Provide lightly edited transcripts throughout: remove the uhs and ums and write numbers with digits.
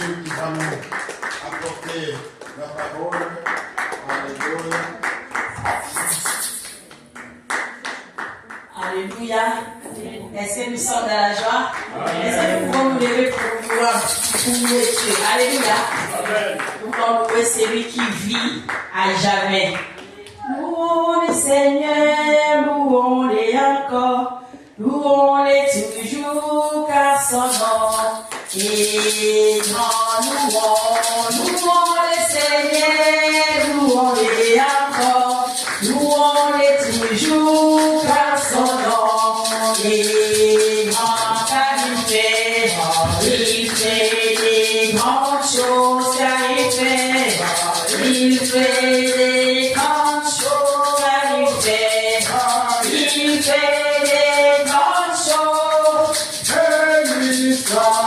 Dieu qui va nous apporter la parole. Alléluia. Alléluia. Est-ce que nous sommes dans la joie? Est-ce que nous pouvons nous lever pour pouvoir louer Dieu? Alléluia. Nous pouvons louer celui qui vit à jamais. Louons le Seigneur, louons-les encore, louons-les toujours car son nom est grand. Louons le Seigneur, louons-les encore, louons-les toujours car son nom est grand. Car il fait des grandes choses, car il fait des grandes choses, car il fait des grandes choses, que lui soit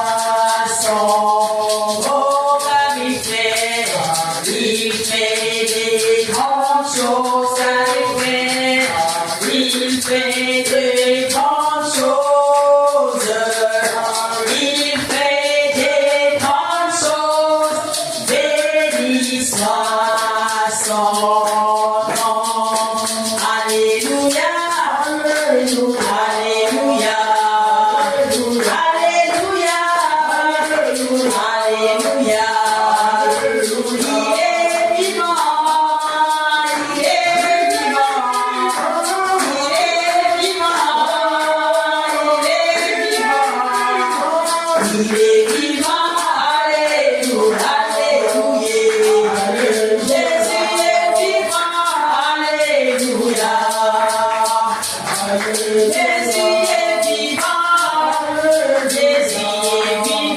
son nom, car il fait des grandes choses, car il fait des grandes choses, il fait des grandes choses, béni soit son nom. Alléluia, alléluia, alléluia, alléluia, alléluia. Il est vivant, il est vivant, il est vivant, il est vivant, il est vivant. Alléluia, alléluia. Jésus est vivant, alléluia. Jésus est vivant,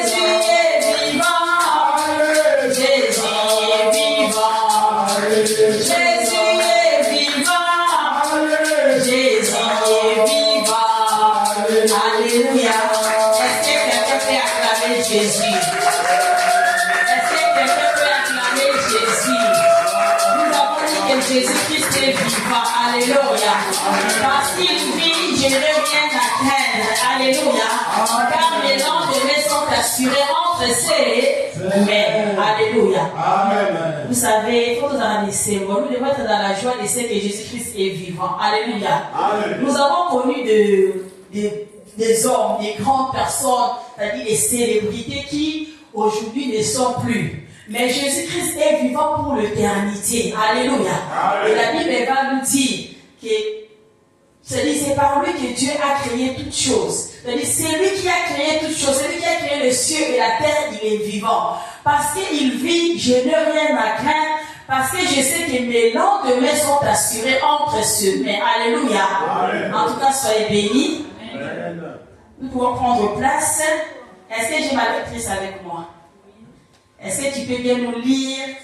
Jésus est vivant, Jésus est vivant, Jésus est vivant, Jésus est vivant, Jésus est vivant. Alléluia. Est-ce que quelqu'un peut acclamer Jésus? Est-ce que quelqu'un peut acclamer Jésus? Nous avons dit que Jésus-Christ est vivant. Alléluia. Parce qu'il vit, je n'ai rien à craindre. Alléluia. Car les lendemains sont assurés entre ses mains. Alléluia. Amen. Vous savez, il faut nous analyser. Nous devons être dans la joie de ce que Jésus-Christ est vivant. Alléluia. Amen. Nous avons connu des hommes, des grandes personnes, c'est-à-dire des célébrités qui aujourd'hui ne sont plus. Mais Jésus-Christ est vivant pour l'éternité. Alléluia. Amen. Et la Bible va nous dire que c'est par lui que Dieu a créé toutes choses. C'est-à-dire c'est lui qui a créé toutes choses. C'est lui qui a créé le ciel et la terre. Il est vivant. Parce qu'il vit, je n'ai rien à craindre. Parce que je sais que mes lendemains sont assurés entre ses mains. Alléluia. Amen. En tout cas, soyez bénis. Amen. Nous pouvons prendre place. Est-ce que j'ai ma lectrice avec moi? Est-ce que tu peux bien nous lire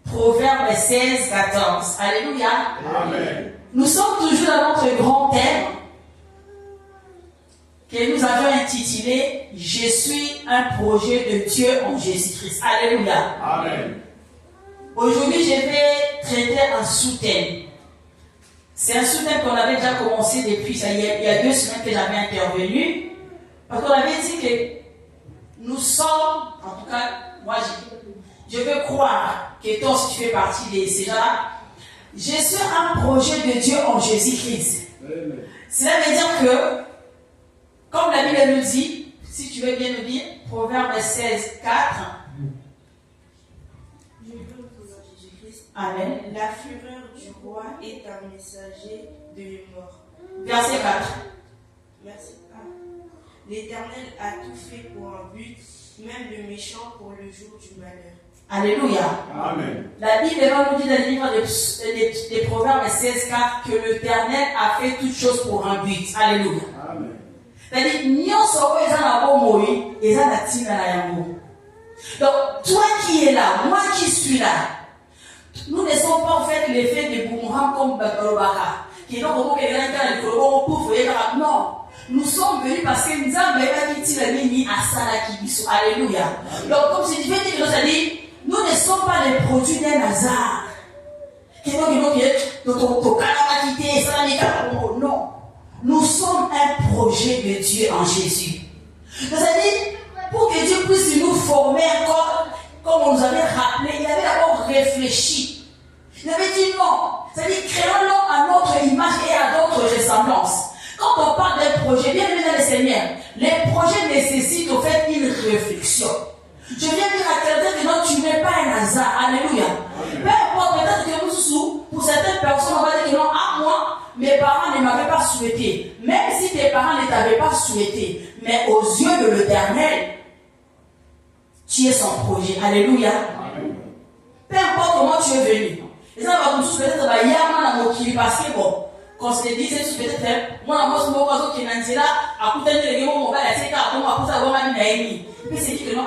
Proverbe 16, 14? Alléluia. Amen. Nous sommes toujours dans notre grand thème que nous avions intitulé « Je suis un projet de Dieu en Jésus-Christ ». Alléluia. Amen. Aujourd'hui, je vais traiter un sous-thème. C'est un sous-thème qu'on avait déjà commencé depuis, il y a 2 semaines que j'avais intervenu. Parce qu'on avait dit que nous sommes, en tout cas, moi je veux croire que toi aussi tu fais partie de ces gens-là. Je suis un projet de Dieu en Jésus-Christ. Cela veut dire que, comme la Bible nous dit, si tu veux bien nous dire, Proverbe 16, 4. Je veux pour Jésus-Christ. Amen. La fureur du roi est un messager de mort. Verset 4. Merci. L'Éternel a tout fait pour un but, même le méchant pour le jour du malheur. Alléluia. Amen. La Bible va nous dire dans le livre des Proverbes 16, 4 que l'Éternel a fait toutes choses pour un but. Alléluia. Amen. C'est-à-dire, nyonso oyo eza na bomoi, eza na ntina na yango. Donc, toi qui es là, moi qui suis là, nous ne sommes pas en fait l'effet de boomerang comme Bakalobaka. Qui est donc au quelqu'un qui a le colon, pouf, non. Nous sommes venus parce que nous avons mis à Salaki Biso. Alléluia. Donc, comme si tu veux dire, c'est-à-dire, nous ne sommes pas les produits d'un hasard. Non. Nous sommes un projet de Dieu en Jésus. C'est-à-dire, formé encore, comme on nous avait rappelé, il avait d'abord réfléchi. Il avait dit non. C'est-à-dire, créons l'homme à notre image et à notre ressemblance. Quand on parle d'un projet, bien aimé dans le Seigneur, les projets nécessitent au fait une réflexion. Je viens dire à quelqu'un que non, tu n'es pas un hasard. Alléluia. Peu importe, peut-être que nous, pour certaines personnes, on va dire que non, à moi, mes parents ne m'avaient pas souhaité. Même si tes parents ne t'avaient pas souhaité, mais aux yeux de l'Éternel, tu es son projet. Alléluia. Peu importe comment tu es venu. Et ça va nous peut-être y a un parce que bon, quand on se disait peut-être, moi, je suis un peu qui est là, à côté de l'église, on va la séquer, on va pousser à voir ma vie. Puis c'est dit que non,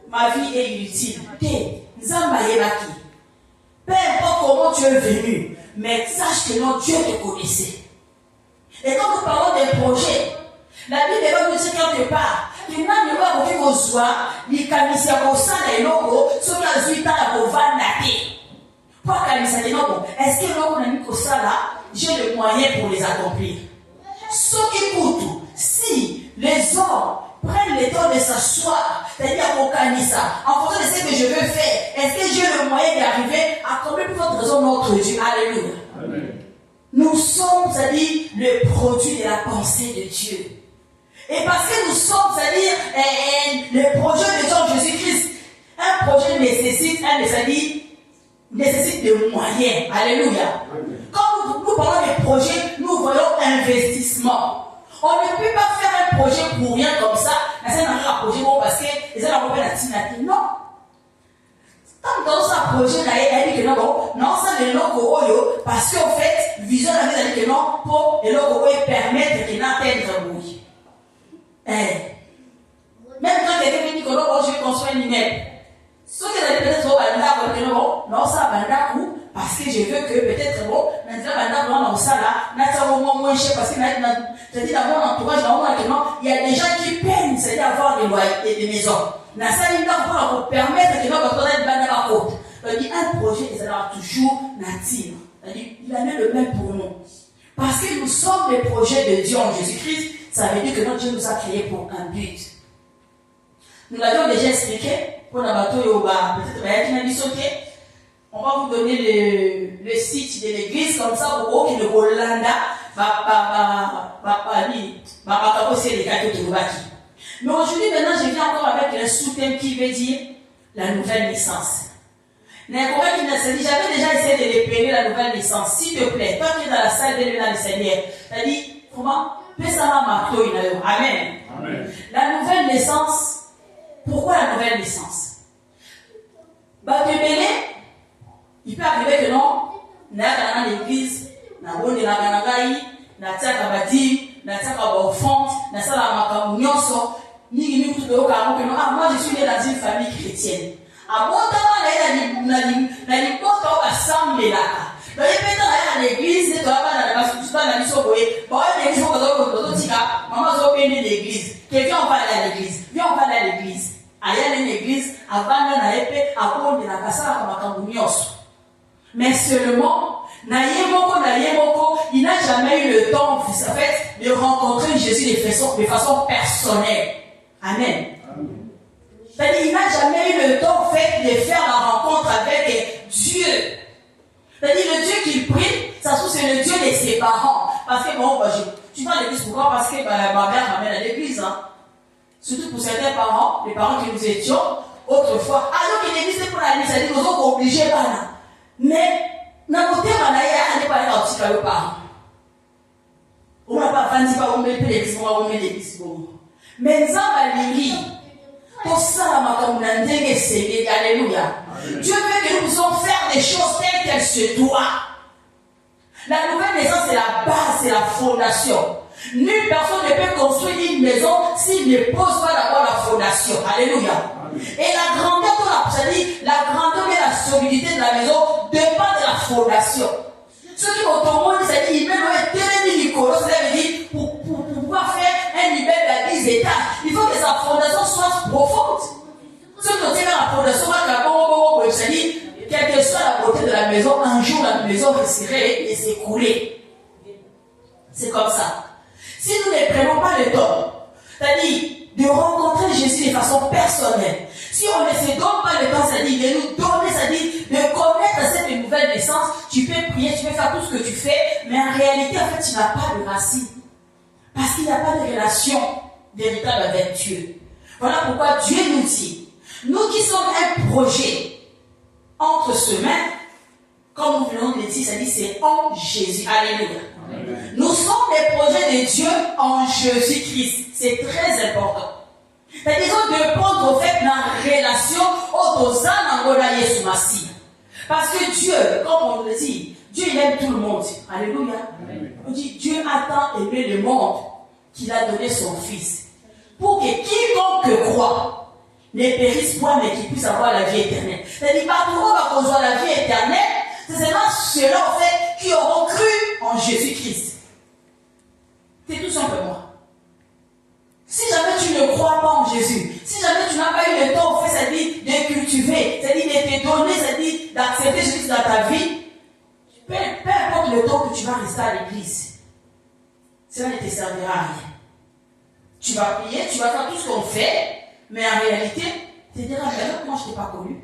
ma vie est inutile. Peu importe comment tu es venu, mais sache que non, Dieu te connaissait. Et quand nous parlons des projets, la Bible va nous dire quelque part, qu'il n'a pas voulu qu'on soit, ni kamisia qu'on s'en ait logo, sur la suite à la va nater. Pourquoi kamisia des logo? Est-ce que l'on a mis que ça là, j'ai le moyen pour les accomplir? Ce qui coûte, si les hommes prennent le temps de s'asseoir, c'est-à-dire au Kanissa, en fonction de ce que je veux faire, est-ce que j'ai le moyen d'arriver à accomplir pour votre raison notre Dieu? Alléluia. Amen. Nous sommes, c'est-à-dire, le produit de la pensée de Dieu. Et parce que nous sommes, c'est-à-dire, le projet de Dieu Jésus-Christ, un projet nécessite, c'est-à-dire, nécessite des moyens. Alléluia. Amen. Quand nous parlons de projet, nous voyons investissement. On ne peut pas faire un projet pour rien comme ça. Mais c'est un projet bon parce que les gens n'ont pas la tinati. Non. Tant dans un projet, elle dit que non, non, ça ne l'on parce qu'en fait, vision la vie, elle dit que non, pour le logo permettre qu'il n'atteigne un bruit. Même quand quelqu'un dit que non, je vais construire un immeuble. Ce que vous allez peut-être au banda, que non, ça banda ou parce que je veux que peut-être bon, maintenant banda, non, ça là, n'a pas au moins cher parce que c'est-à-dire dans mon entourage, il y a des gens qui peinent, c'est-à-dire avoir des loyers et des maisons. N'a ça il va pour permettre que notre banda banda la côte. C'est-à-dire un projet, ça sera toujours natif. C'est-à-dire il a mis le même pour nous. Parce que nous sommes les projets de Dieu en Jésus-Christ, ça veut dire que notre Dieu nous a créés pour un but. Nous l'avions déjà expliqué. Pour la bateau, peut-être on va vous donner le site de l'église comme ça pour que le Hollanda mais aujourd'hui maintenant je viens encore avec un sous-thème qui veut dire la nouvelle naissance. J'avais déjà essayé de dépeler la nouvelle naissance. S'il te plaît, toi qui es dans la salle de dans le Seigneur, t'as dit comment? Amen. Amen. La nouvelle naissance. Pourquoi la nouvelle naissance? Il peut arriver que non, n'a pas l'église, n'a pas de la ganagaï, n'a pas de badi, n'a pas d'offrande, n'a pas de macamounionso, ni tout de haut car moi je suis né dans une famille chrétienne. À bon temps, n'a pas assemblé là. Donc, il peut être à l'église, tu vas pas dans la mission, bon, l'église, maman, on va l'église. Viens, on va aller à l'église. Viens, on va aller à l'église. Aya l'église, avant na épée, à cause de la cassara comme mais seulement, il n'a jamais eu le temps, en fait, de rencontrer Jésus de façon personnelle. Amen. C'est-à-dire, il n'a jamais eu le temps, en fait, de faire la rencontre avec Dieu. C'est-à-dire, le Dieu qu'il prie, ça se trouve, c'est le Dieu de ses parents. Parce que, bon, tu vas à l'église, pourquoi? Parce que ma mère m'amène à l'église, hein. Surtout pour certains parents, les parents que nous étions, autrefois, alors que l'église est pour la l'église, c'est-à-dire qu'ils sont obligés par là. Mais, dans le thème, on n'est pas là aussi par les parents. On n'a pas vendu par où mettre l'église, on va mettre l'église. Mais nous avons l'église. Pour ça, alléluia. Dieu veut que nous puissions faire des choses telles qu'elles se doivent. La nouvelle maison, c'est la base, c'est la fondation. Nulle personne ne peut construire une maison s'il ne pose pas d'abord la fondation. Alléluia. Amen. Et la grandeur la grandeur et la solidité de la maison dépend de la fondation. Ce qui m'autorise, c'est qu'il même pour pouvoir faire un immeuble à 10 étages, il faut que sa fondation soit profonde. Ce qui tient la fondation, c'est-à-dire, quelle que soit la beauté de la maison, un jour la maison risquerait de s'écrouler. C'est comme ça. Si nous ne prenons pas le temps, c'est-à-dire de rencontrer Jésus de façon personnelle, Si on ne se donne pas le temps, c'est-à-dire de nous donner, c'est-à-dire de connaître cette nouvelle naissance, tu peux prier, tu peux faire tout ce que tu fais, mais en réalité, en fait, tu n'as pas de racine. Parce qu'il n'y a pas de relation véritable avec Dieu. Voilà pourquoi Dieu nous dit, nous qui sommes un projet entre semaines, comme nous venons de le dire, c'est-à-dire c'est en Jésus. Alléluia. Amen. Nous sommes des projets de Dieu en Jésus-Christ. C'est très important. C'est-à-dire de prendre au fait la relation aux âmes Yesu Massi. Parce que Dieu, comme on le dit, Dieu il aime tout le monde. Alléluia. Amen. On dit Dieu a tant aimé le monde qu'il a donné son Fils. Pour que quiconque croit ne périsse point, mais qu'il puisse avoir la vie éternelle. C'est-à-dire, partout où on va construire la vie éternelle, c'est seulement ceux-là, en fait, qui auront cru en Jésus-Christ. C'est tout simplement. Si jamais tu ne crois pas en Jésus, si jamais tu n'as pas eu le temps, en fait, c'est-à-dire de cultiver, c'est-à-dire de te donner, c'est-à-dire d'accepter Jésus dans ta vie, peu importe le temps que tu vas rester à l'église, cela ne te servira à rien. Tu vas prier, tu vas faire tout ce qu'on fait, mais en réalité, tu te diras, mais moi je ne t'ai pas connu.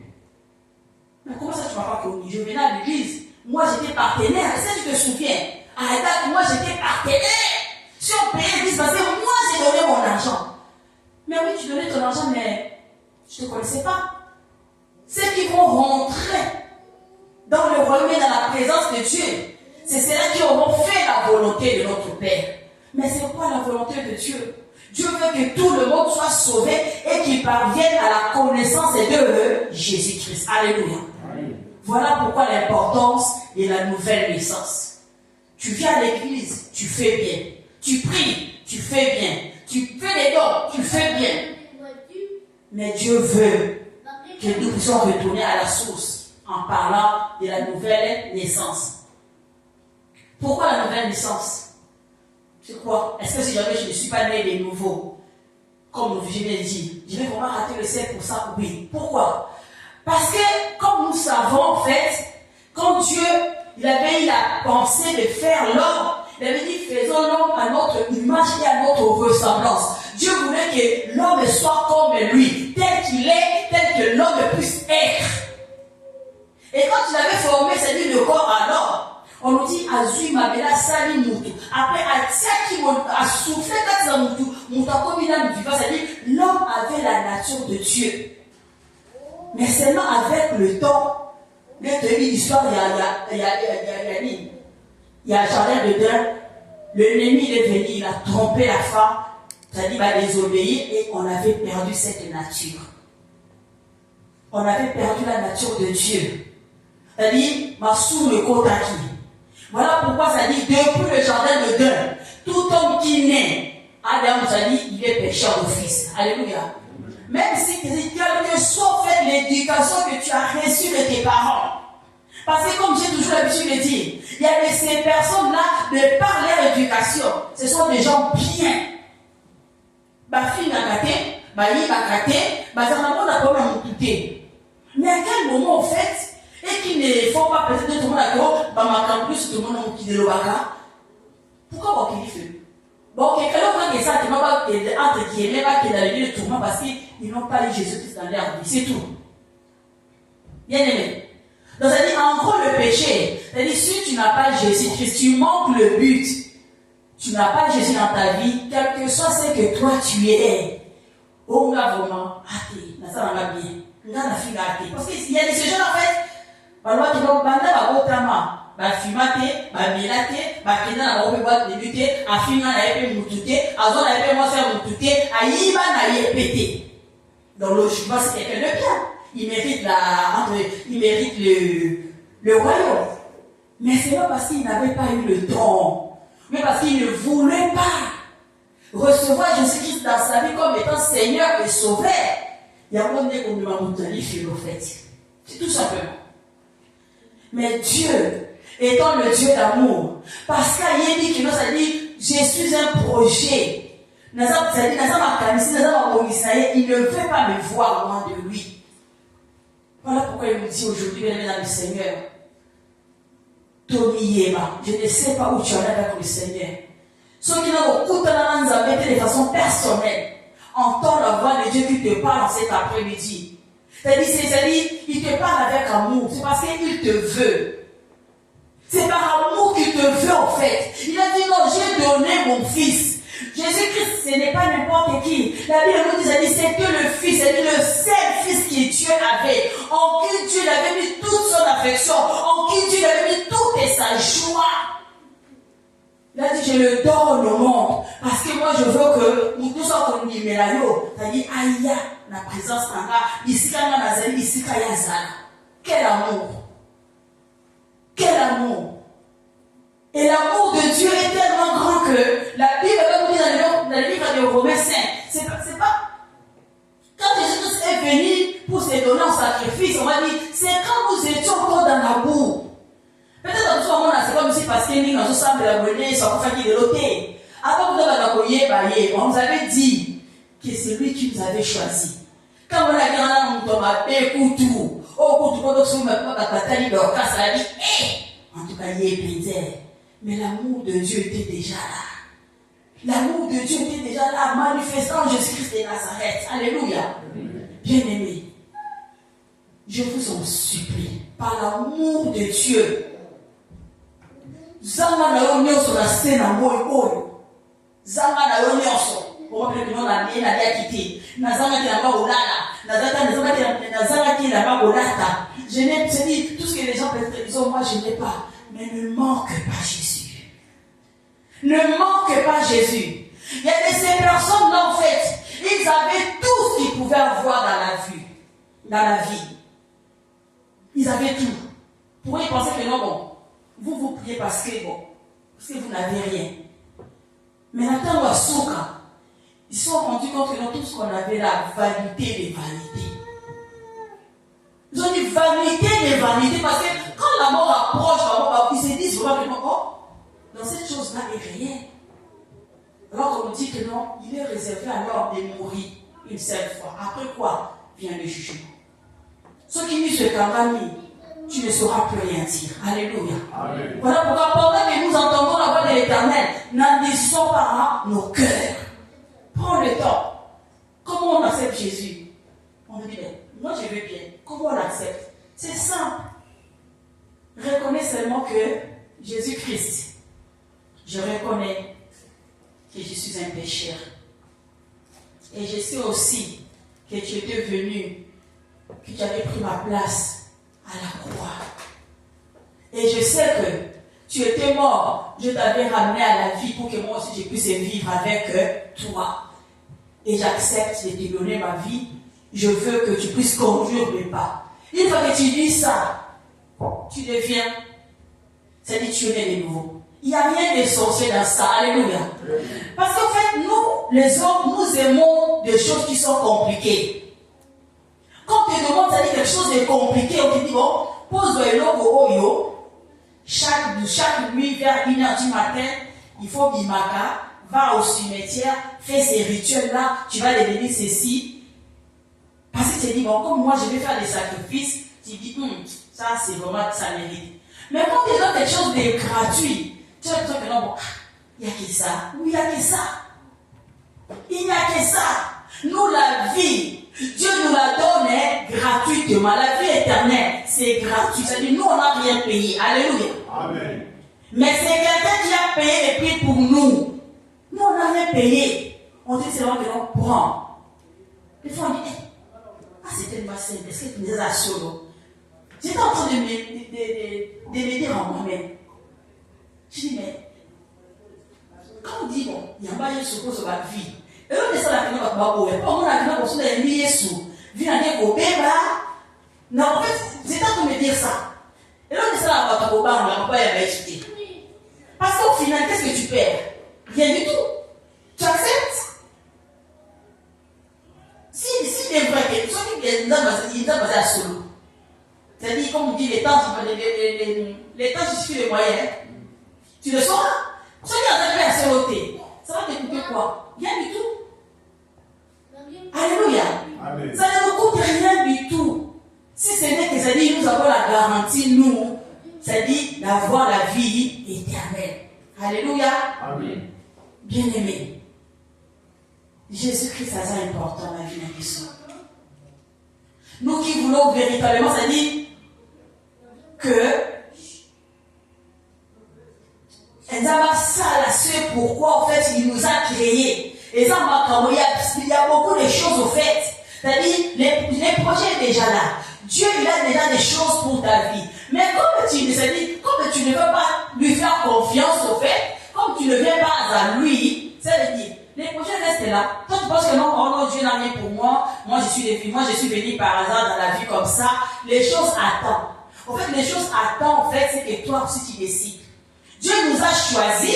Mais comment ça tu ne m'as pas connu? Je venais à l'église, moi j'étais partenaire, est-ce que tu te souviens? À la date, moi j'étais partenaire. Si on payait l'église, parce que moi j'ai donné mon argent. Mais oui, tu donnais ton argent, mais je ne te connaissais pas. Ceux qui vont rentrer dans le royaume et dans la présence de Dieu, c'est ceux-là qui auront fait la volonté de notre Père. Mais c'est quoi la volonté de Dieu? Dieu veut que tout le monde soit sauvé et qu'il parvienne à la connaissance de Jésus-Christ. Alléluia. Amen. Voilà pourquoi l'importance de la nouvelle naissance. Tu viens à l'église, tu fais bien. Tu pries, tu fais bien. Tu fais des dons, tu fais bien. Mais Dieu veut que nous puissions retourner à la source en parlant de la nouvelle naissance. Pourquoi la nouvelle naissance? C'est quoi? Est-ce que si jamais je ne suis pas né de nouveau, comme je viens de dire, je vais vraiment rater le ciel pour ça? Oui. Pourquoi? Parce que, comme nous savons, en fait, quand Dieu, il avait eu la pensée de faire l'homme, il avait dit, faisons l'homme à notre image et à notre ressemblance. Dieu voulait que l'homme soit comme lui, tel qu'il est, tel que l'homme puisse être. Et quand il avait formé, c'est-à-dire le corps à l'homme, on nous dit Azui Mabela Sali Moutou. Après, Atiaki a soufflé dans Moutou. Moutou comme il a vivant, c'est-à-dire l'homme avait la nature de Dieu. Mais seulement avec le temps, l'histoire, il y a Jardin d'Éden, l'ennemi est venu, il a trompé la femme, c'est-à-dire il va désobéir et on avait perdu cette nature. On avait perdu la nature de Dieu. C'est-à-dire, sous le Kotaki. Voilà pourquoi ça dit, depuis le jardin de Dieu, tout homme qui naît, Adam, ça dit, il est pécheur d'office. Alléluia. Même si, quelle que soit fait l'éducation que tu as reçue de tes parents. Parce que comme j'ai toujours l'habitude de dire, il y a ces personnes-là, de par leur éducation, ce sont des gens bien. Fille n'a gâté, il m'a gâté, ça n'a pas de problème. Mais à quel moment, en fait, et qui ne font pas peut-être tout le monde à toi, plus tout le monde qui est le baga. Pourquoi on fait? Bon, quelqu'un qui est ça, qui n'a pas entre guillemets, pas qui est dans le lieu de tourment parce qu'ils n'ont pas eu Jésus-Christ dans leur vie, c'est tout. Bien aimé. Donc, ça dit, en gros, le péché, c'est-à-dire, si tu n'as pas Jésus-Christ, tu manques le but. Tu n'as pas Jésus dans ta vie, quel que soit ce que toi tu es. On a vraiment hâté, ça va bien. On a la fille hâté. Parce qu'il y a des gens, en fait, balwa kilo banda ba otama ba fimate ba milate ba kina na obe ba débute afinga na epé mutute azo na epé moi faire mutute ayiba na yepete. Donc logiquement c'est quelqu'un de bien. Il mérite le royaume. Mais c'est pas parce qu'il n'avait pas eu le don, mais parce qu'il ne voulait pas recevoir Jésus-Christ dans sa vie comme étant Seigneur et Sauveur. Il y a un monde qu'on m'a montré fait au fait. C'est tout simplement. Mais Dieu, étant le Dieu d'amour, parce qu'il dit qu'il nous a dit, je suis un projet. Il ne veut pas me voir loin de lui. Voilà pourquoi il nous dit aujourd'hui, mesdames et Seigneur, je ne sais pas où tu en es avec le Seigneur. Ceux qui n'ont aucun de façon personnelle, entend la voix de Dieu qui te parle cet après-midi. C'est-à-dire, il te parle avec amour. C'est parce qu'il te veut. C'est par amour qu'il te veut en fait. Il a dit non, j'ai donné mon fils. Jésus-Christ, ce n'est pas n'importe qui. La Bible nous dit, c'est que le fils, c'est le seul fils que Dieu avait, en qui Dieu avait mis toute son affection, en qui Dieu avait mis toute sa joie. Il a dit, je le donne au monde, parce que moi je veux que nous tous sommes comme Melayo, c'est-à-dire, aïe, la présence en là, ici, quand on a zali, ici, quand il y a zala. Quel amour! Quel amour! Et l'amour de Dieu est tellement grand que la Bible, comme dit dans le livre de Romains 5, c'est pas. Quand Jésus est venu pour se donner en sacrifice, on va dire, c'est quand nous étions encore dans la boue. Peut-être dans ce moment-là, c'est comme si parce qu'il nous sommes de la monnaie, ça peut faire de l'ôter. Avant que on nous avait dit que c'est lui qui nous avait choisi. Quand on a dit, on a dit, en tout cas, il est brisé. Mais l'amour de Dieu était déjà là. L'amour de Dieu était déjà là, manifestant Jésus-Christ de Nazareth. Alléluia. Bien-aimés, je vous en supplie, par l'amour de Dieu, Zanga na yo nyonso na se na moi oyo. Zanga na yo nyonso. Pour que nous na bien na yakiti. Na zanga ki na ba olala. Na zanga ki na ba olata. Je n'ai pas dit tout ce que les gens peuvent dire, moi je n'ai pas. Mais ne manque pas Jésus. Ne manque pas Jésus. Il y a ces personnes-là, en fait, ils avaient tout ce qu'ils pouvaient avoir dans la vie. Ils avaient tout. Pour y penser que non, bon, vous priez parce que vous n'avez rien. Mais maintenant, à Souka, ils se sont rendus compte que dans tout ce qu'on avait là, vanité des vanités. Ils ont dit vanité des vanités parce que quand la mort approche, ils se disent vraiment que non, dans cette chose-là, il n'y a rien. Alors qu'on nous dit que non, il est réservé alors de mourir une seule fois. Après quoi vient le jugement. Ceux qui disent ce campagne, tu ne sauras plus rien dire. Alléluia. Amen. Voilà pourquoi pendant que nous entendons la voix de l'Éternel, n'endissons pas nos cœurs. Prends le temps. Comment on accepte Jésus? On nous dit, moi je veux bien. Comment on l'accepte? C'est simple. Reconnais seulement que Jésus-Christ, je reconnais que je suis un pécheur. Et je sais aussi que tu étais venu, que tu avais pris ma place à la croix. Et je sais que tu étais mort, je t'avais ramené à la vie pour que moi aussi je puisse vivre avec toi. Et j'accepte de te donner ma vie. Je veux que tu puisses conduire mes pas. Une fois que tu dis ça, tu deviens, c'est-à-dire tu es né de nouveau. Il n'y a rien de sorcier dans ça. Alléluia. Parce qu'en fait, nous, les hommes, nous aimons des choses qui sont compliquées. Quand tu te demandes, c'est-à-dire quelque chose de compliqué, on te dit, bon, pose-toi le logo oyo. Chaque nuit, vers 1h du matin, il faut bimaka, va au cimetière, fais ces rituels-là, tu vas devenir ceci. Parce que tu te dis, bon, comme moi je vais faire des sacrifices, tu dis, ça c'est vraiment, ça mérite. Mais quand tu donnes quelque chose de gratuit, tu as l'impression que non, bon, il n'y a que ça. Oui, il n'y a que ça. Il n'y a que ça. Nous, la vie, Dieu nous la donne gratuitement. La vie éternelle, c'est gratuit. C'est-à-dire, nous, on n'a rien payé. Alléluia. Amen. Mais c'est quelqu'un qui a payé les prix pour nous. Nous, on n'a rien payé. On dit seulement que l'on prend. Des fois, on dit, c'est tellement simple. Est-ce que tu me dis ça solo? J'étais en train de me dire en moi-même. Je dis, mais, quand on dit, bon, il y a un bail sur la vie. Et là, on est sur la vie, on a dit, on a dit, vie à dire au bébé. Non, en fait, c'est en train de me dire ça. Et là, on est sur la vie, on a pas étudié. Parce qu'au final, qu'est-ce que tu perds? Rien du tout. Tu acceptes? Si c'est vrai que il est basé à solo. C'est-à-dire, comme on dit, les temps suffisent les moyens. Tu le sauras. Ceux qui ont arrivé à soloter, ça va te coûter quoi? Rien du tout. Alléluia. Amen. Ça ne nous coûte rien du tout. Si ce n'est que ça dit, nous avons la garantie, nous, ça dit d'avoir la vie éternelle. Alléluia. Amen. Bien-aimé, Jésus-Christ, ça c'est important dans la vie d'un Christ. Nous qui voulons véritablement, ça dit que c'est pourquoi en fait il nous a créés. Et ça, il y a beaucoup de choses au fait. C'est-à-dire, les projets sont déjà là. Dieu, il a déjà des choses pour ta vie. Mais comme tu ne veux pas lui faire confiance au fait, comme tu ne viens pas à lui, ça veut dire, les projets restent là. Toi, tu penses que non, oh non, Dieu n'a rien pour moi. Moi, je suis venu par hasard dans la vie comme ça. Les choses attendent. En fait, les choses attendent, en fait, c'est que toi aussi tu décides. Dieu nous a choisis,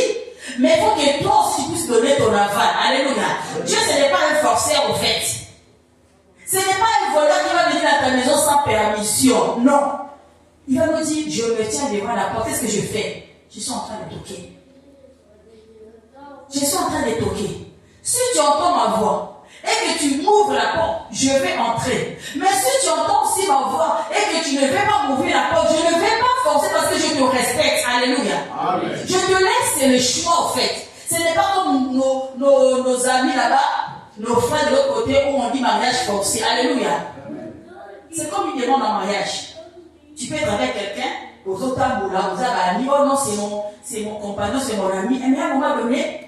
mais il faut que toi aussi tu puisses donner ton aval. Alléluia. Dieu, ce n'est pas un forceur, en fait. Ce n'est pas un voleur qui va venir à ta maison sans permission. Non. Il va nous dire, je me tiens devant la porte. Qu'est-ce que je fais? Je suis en train de toquer. Je suis en train de toquer. Si tu entends ma voix et que tu m'ouvres la porte, je vais entrer. Mais si tu entends aussi ma voix et que tu ne veux pas m'ouvrir la porte, je ne vais pas forcer parce que je te respecte. Alléluia. Amen. Je te laisse, c'est le choix en fait. Ce n'est pas comme nos amis là-bas, nos frères de l'autre côté où on dit mariage forcé. Alléluia. C'est comme une demande en mariage. Tu peux être avec quelqu'un, aux autres tambours-là, vous avez un oh non, c'est mon compagnon, c'est mon ami. Mais à un moment donné,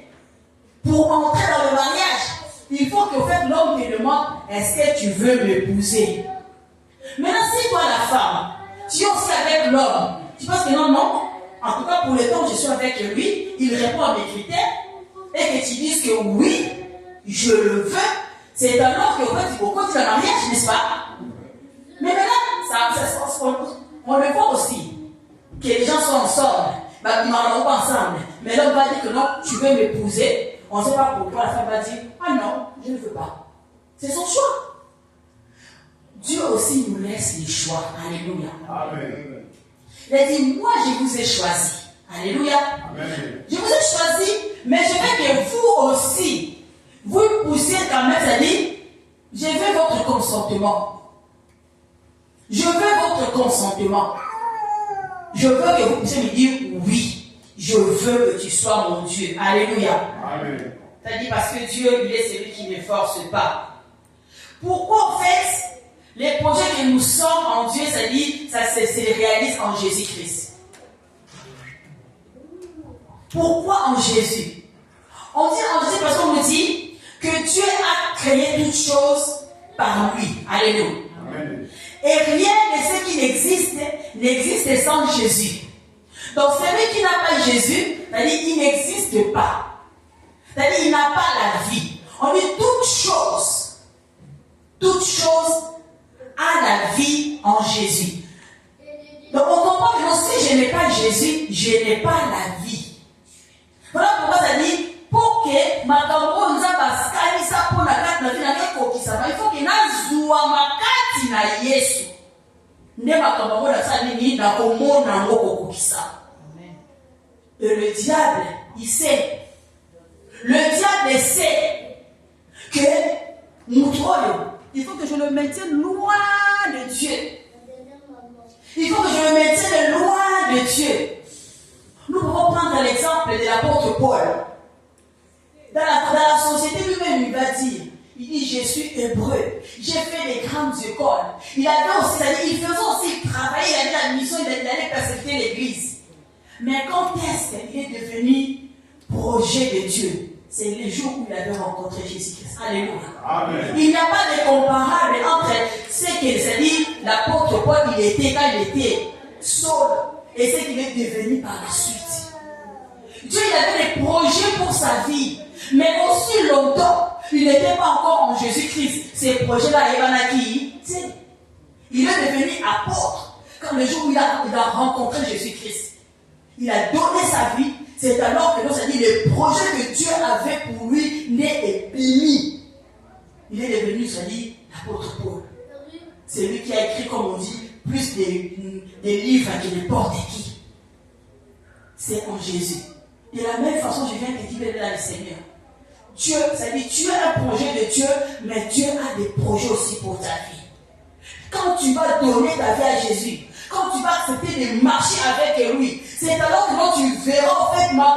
pour entrer dans le mariage, il faut que fait, l'homme te demande, est-ce que tu veux m'épouser? Maintenant, si toi, la femme, tu es aussi avec l'homme, tu penses que non, en tout cas pour le temps où je suis avec lui, il répond à mes critères, et que tu dises que oui, je le veux, c'est alors que il faut continuer le mariage, n'est-ce pas? Mais maintenant, on le voit aussi, que les gens sont ensemble, ils ne marcheront pas ensemble, mais l'homme va dire que non, tu veux m'épouser. On ne sait pas pourquoi la femme va dire, ah non, je ne veux pas. C'est son choix. Dieu aussi nous laisse les choix. Alléluia. Amen. Il a dit, moi je vous ai choisi. Alléluia. Amen. Je vous ai choisi, mais je veux que vous aussi, vous poussiez quand même, c'est-à-dire, je veux votre consentement. Je veux votre consentement. Je veux que vous puissiez me dire oui. Je veux que tu sois mon Dieu. Alléluia. Amen. C'est-à-dire parce que Dieu, il est celui qui ne force pas. Pourquoi en fait, les projets que nous sommes en Dieu, c'est-à-dire, ça se réalise en Jésus-Christ. Pourquoi en Jésus? On dit en Jésus parce qu'on nous dit que Dieu a créé toutes choses par lui. Alléluia. Amen. Et rien de ce qui n'existe sans Jésus. Donc celui qui n'a pas Jésus, c'est-à-dire il n'existe pas. C'est-à-dire il n'a pas la vie. On dit toute chose a la vie en Jésus. Donc on comprend que si je n'ai pas Jésus, je n'ai pas la vie. Voilà pourquoi ça dit, pour que ma cambo nous a bascali ça pour la carte de la vie, il faut qu'il n'azouwa ma carte na Yesu. Ne ma cambo na ça ni na komo na ngoko kokisa. Et le diable, il sait. Le diable sait que il faut que je le maintienne loin de Dieu. Il faut que je le maintienne loin de Dieu. Nous pouvons prendre l'exemple de l'apôtre Paul. Dans la société lui-même, il va dire, il dit, je suis hébreu, j'ai fait des grandes écoles. Il avait aussi, il faisait aussi travailler, il avait la mission, il allait persécuter l'église. Mais quand est-ce qu'il est devenu projet de Dieu? C'est le jour où il avait rencontré Jésus-Christ. Alléluia. Amen. Il n'y a pas de comparable entre ce que, c'est-à-dire, l'apôtre Paul, il était quand il était Saul, et ce qu'il est devenu par la suite. Dieu, il avait des projets pour sa vie, mais aussi longtemps, il n'était pas encore en Jésus-Christ. Ces projets-là, il est devenu apôtre quand le jour où il a rencontré Jésus-Christ. Il a donné sa vie. C'est alors que nous avons dit le projet que Dieu avait pour lui n'est béni. Il est devenu, c'est-à-dire, l'apôtre Paul. C'est lui qui a écrit, comme on dit, plus des livres que n'importe qui. C'est en Jésus. De la même façon, je viens te dire là le Seigneur. Dieu, c'est-à-dire, tu as un projet de Dieu, mais Dieu a des projets aussi pour ta vie. Quand tu vas donner ta vie à Jésus, quand tu vas accepter de marcher avec lui, c'est alors que tu verras en fait, tu vas même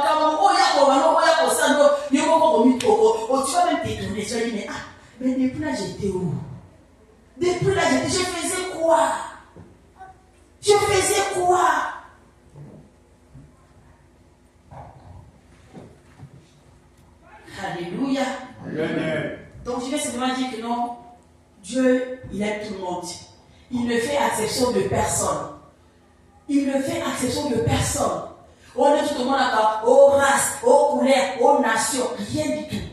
t'étonner, tu vas dire, mais depuis là j'étais où? Depuis là je faisais quoi? quoi? Je faisais quoi? Alléluia. Amen. Donc je vais simplement dire que non, Dieu, il aime tout le monde. Il ne fait exception de personne. Il ne fait exception de personne. On est tout le monde d'accord, aux races, aux couleurs, aux nations, rien du tout.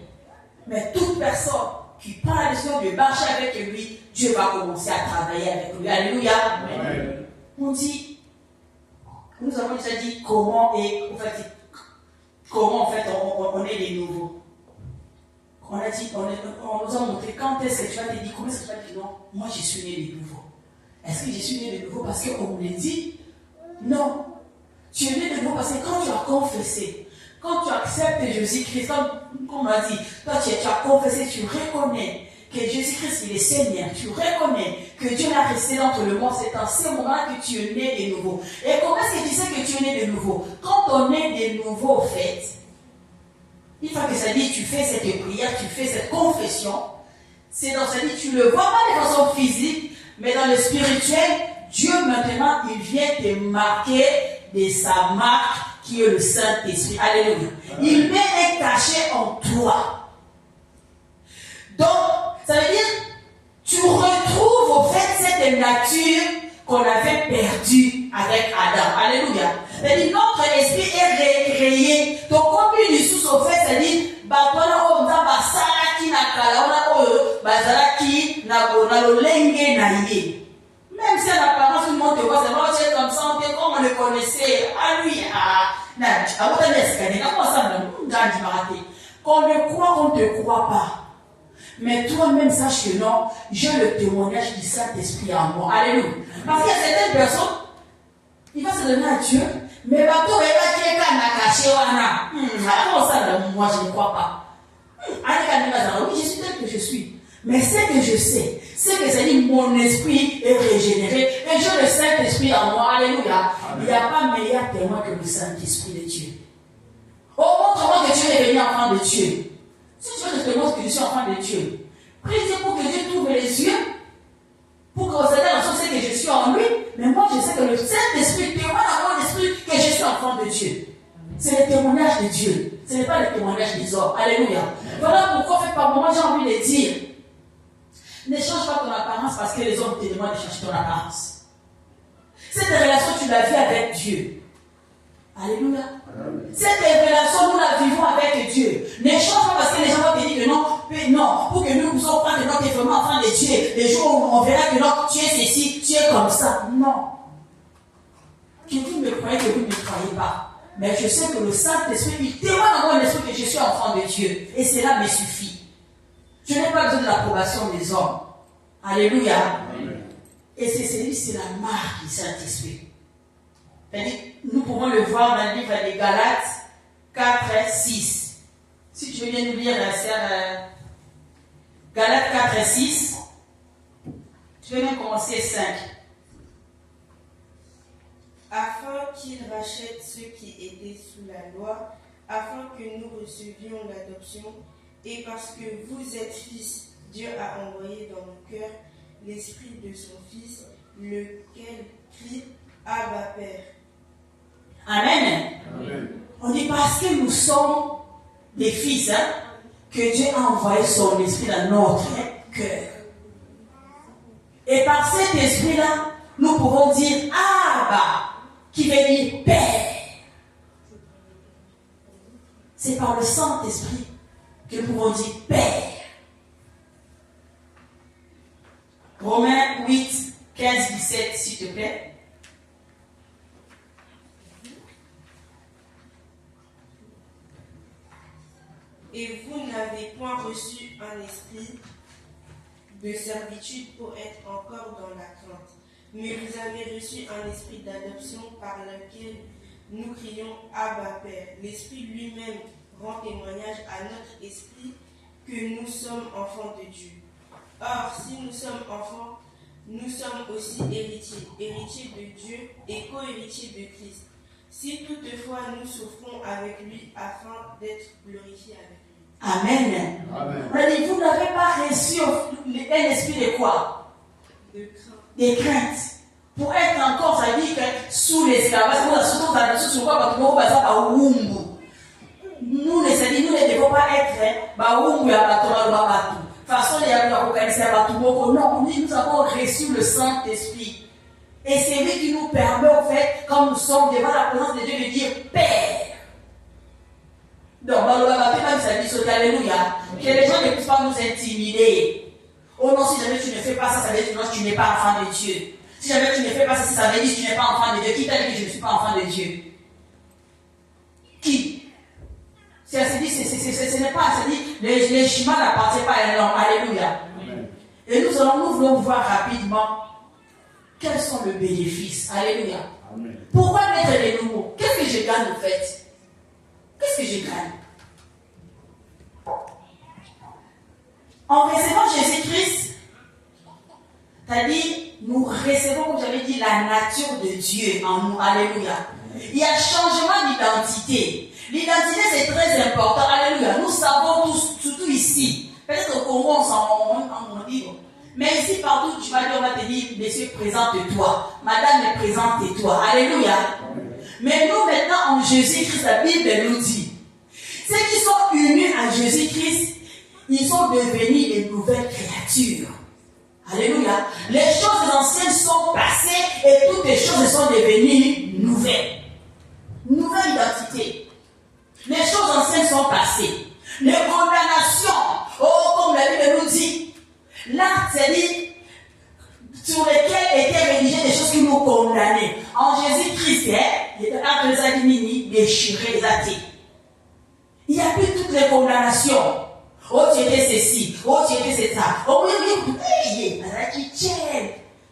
Mais toute personne qui prend la décision de marcher avec lui, Dieu va commencer à travailler avec lui. Alléluia. Amen. On dit, nous avons déjà dit comment en fait on est les nouveaux. On a dit, on nous a montré quand est-ce que tu vas te dire, comment est-ce que tu vas te dire non, moi je suis né de nouveau. Est-ce que je suis né de nouveau parce qu'on me l'a dit? Non. Tu es né de nouveau parce que quand tu as confessé, quand tu acceptes Jésus-Christ, comme on a dit, toi tu as confessé, tu reconnais que Jésus-Christ il est Seigneur, tu reconnais que Dieu l'a resté d'entre le monde, c'est en ce moment que tu es né de nouveau. Et comment est-ce que tu sais que tu es né de nouveau? Quand on est de nouveau, au fait, une fois que ça dit, tu fais cette prière, tu fais cette confession, c'est dans ça dit, tu ne le vois pas de façon physique, mais dans le spirituel, Dieu maintenant, il vient te marquer de sa marque qui est le Saint-Esprit. Alléluia. Il met un cachet en toi. Donc, ça veut dire, tu retrouves au fait cette nature qu'on avait perdue avec Adam. Alléluia. C'est-à-dire, notre esprit est recréé. Donc, comme une sous au fait, c'est-à-dire, même si en apparence, tout le monde te voit, c'est moi, comme ça, comme on le connaissait. Ah lui, qu'on le croit, qu'on ne te croit pas. Mais toi-même, sache que non, j'ai le témoignage du Saint-Esprit en moi. Alléluia. Parce qu'il y a certaines personnes, il va se donner à Dieu, mais bateau, il va quelqu'un n'a caché, comment ça, moi, je ne crois pas. Oui, je suis tel que je suis. Mais ce que je sais, c'est que c'est dit mon esprit est régénéré et j'ai le Saint-Esprit en moi. Alléluia. Il n'y a pas meilleur témoin que le Saint-Esprit de Dieu. Oh, montre-moi que tu es devenu enfant de Dieu. Si tu veux que je te montre que je suis enfant de Dieu, prie pour que Dieu t'ouvre les yeux, pour que vous ayez la chose que je suis en lui. Mais moi, je sais que le Saint-Esprit témoigne dans mon esprit que je suis enfant de Dieu. C'est le témoignage de Dieu. Ce n'est pas le témoignage des hommes. Alléluia. Voilà pourquoi, en fait, par moment, j'ai envie de dire, ne change pas ton apparence parce que les hommes te demandent de changer ton apparence. Cette relation, tu l'as vue avec Dieu. Alléluia. Cette relation, nous la vivons avec Dieu. Ne change pas parce que les gens vont te dire que non, mais non, pour que nous puissions croire que non, tu es vraiment enfant de Dieu. Les jours où on verra que non, tu es ceci, tu es comme ça. Non. Que vous me croyez, que vous ne me croyez pas. Mais je sais que le Saint-Esprit, il témoigne dans mon esprit que je suis enfant de Dieu. Et cela me suffit. Je n'ai pas besoin de l'approbation des hommes. Alléluia. Amen. Et c'est la marque du Saint-Esprit. Nous pouvons le voir dans le livre des Galates 4, 6. Si tu veux bien nous lire, Galates 4, 6. Tu veux bien commencer 5. Afin qu'il rachète ceux qui étaient sous la loi, afin que nous recevions l'adoption, et parce que vous êtes fils, Dieu a envoyé dans nos cœurs l'esprit de son Fils, lequel crie Abba Père. Amen. Amen. On dit parce que nous sommes des fils, que Dieu a envoyé son esprit dans notre cœur. Et par cet esprit-là, nous pouvons dire Abba, qui veut dire Père. C'est par le Saint-Esprit que nous pouvons dire Père. Romains 8, 15, 17, s'il te plaît. Et vous n'avez point reçu un esprit de servitude pour être encore dans la crainte, mais vous avez reçu un esprit d'adoption par lequel nous crions Abba Père. L'Esprit lui-même rend témoignage à notre esprit que nous sommes enfants de Dieu. Or, si nous sommes enfants, nous sommes aussi héritiers, héritiers de Dieu et co-héritiers de Christ. Si toutefois nous souffrons avec lui afin d'être glorifiés avec lui. Amen. Amen. Vous n'avez pas reçu un esprit de quoi? De crainte. des craintes. Pour être encore, ça dit que sous l'esclavage, nous ne devons pas être non, nous avons reçu le Saint-Esprit. Et c'est lui qui nous permet, en fait, quand nous sommes devant la présence de Dieu, de dire Père. Donc, alléluia. Que les gens ne puissent pas nous intimider. Oh non, si jamais tu ne fais pas ça, ça veut dire que tu n'es pas enfant de Dieu. Si jamais tu ne fais pas ça, ça veut dire que tu n'es pas enfant de Dieu. Qui t'a dit que je ne suis pas enfant de Dieu? Qui? Ce n'est pas, c'est dit, les chemins n'appartiennent pas à l'homme. Alléluia. Amen. Et nous voulons voir rapidement quels sont les bénéfices. Alléluia. Amen. Pourquoi mettre les nouveaux? Qu'est-ce que je gagne en fait? Qu'est-ce que je gagne? En recevant Jésus-Christ, c'est-à-dire, nous recevons, comme j'avais dit, la nature de Dieu en nous. Alléluia. Il y a changement d'identité. L'identité, c'est très important. Alléluia. Nous savons tous, surtout ici. Peut-être au Congo, on s'en dit. Mais ici, partout, tu vas dire, on va te dire, monsieur, présente-toi. Madame, présente-toi. Alléluia. Mais nous, maintenant, en Jésus-Christ, la Bible nous dit, ceux qui sont unis à Jésus-Christ, ils sont devenus des nouvelles créatures. Alléluia. Les choses anciennes sont passées et toutes les choses sont devenues nouvelles. Nouvelle identité. Les choses anciennes sont passées. Les condamnations, comme la Bible nous dit, là, c'est-à-dire sur lesquelles étaient rédigées des choses qui nous condamnaient. En Jésus-Christ, il était entre les animini, déchirés, les athées. Il n'y a plus toutes les condamnations. Oh, tu étais ceci. Oh, tu étais ça. Oh, oui,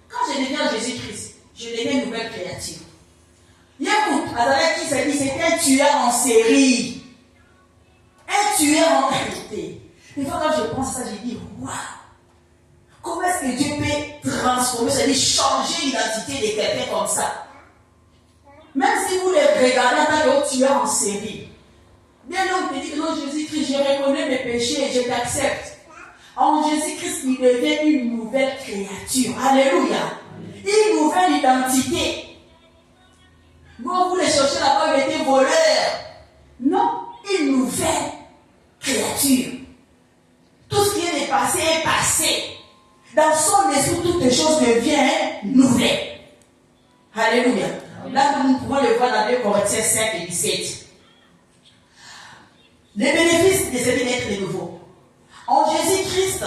quand je deviens Jésus-Christ, je deviens une nouvelle créature. Écoute, Azaraki, ça dit, c'était un tueur en série. Un tueur en réalité. Une fois quand je pense à ça, je dis, waouh! Comment est-ce que Dieu peut transformer, c'est-à-dire changer l'identité de quelqu'un comme ça? Même si vous les regardez en tant que tueur en série. Bien l'homme te dit que non, Jésus-Christ, je reconnais mes péchés et je t'accepte. En Jésus-Christ, il devient une nouvelle créature. Alléluia. Une nouvelle identité. Vous les cherchez là-bas, il était voleur. Non, une nouvelle créature. Tout ce qui est passé est passé. Dans son esprit, toutes les choses deviennent nouvelles. Alléluia. Là, nous pouvons le voir dans 2 Corinthiens 5 et 17. Les bénéfices de cette être de nouveau. En Jésus-Christ,